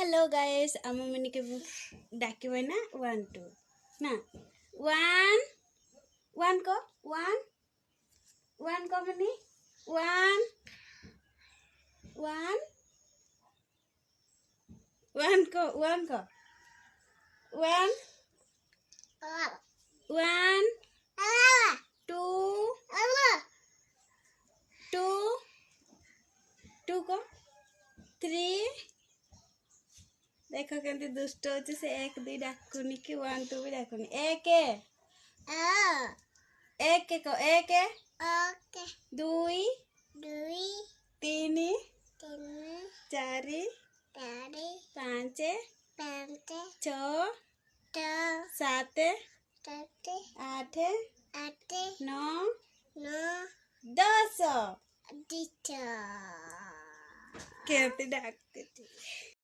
hello guys आम mini के डाकिबे ना 1 2 ना 1 1 को 1 1 को मिनी 1 1 1 को 1 को 1 1 2 2 2 को 3 देखो केंती दुष्ट होची से 1 2 डाकुनी कि 1 2 भी डाकुनी 1 1 को 1 2 3 4 5 6 7 8 9 10 केंती डाकती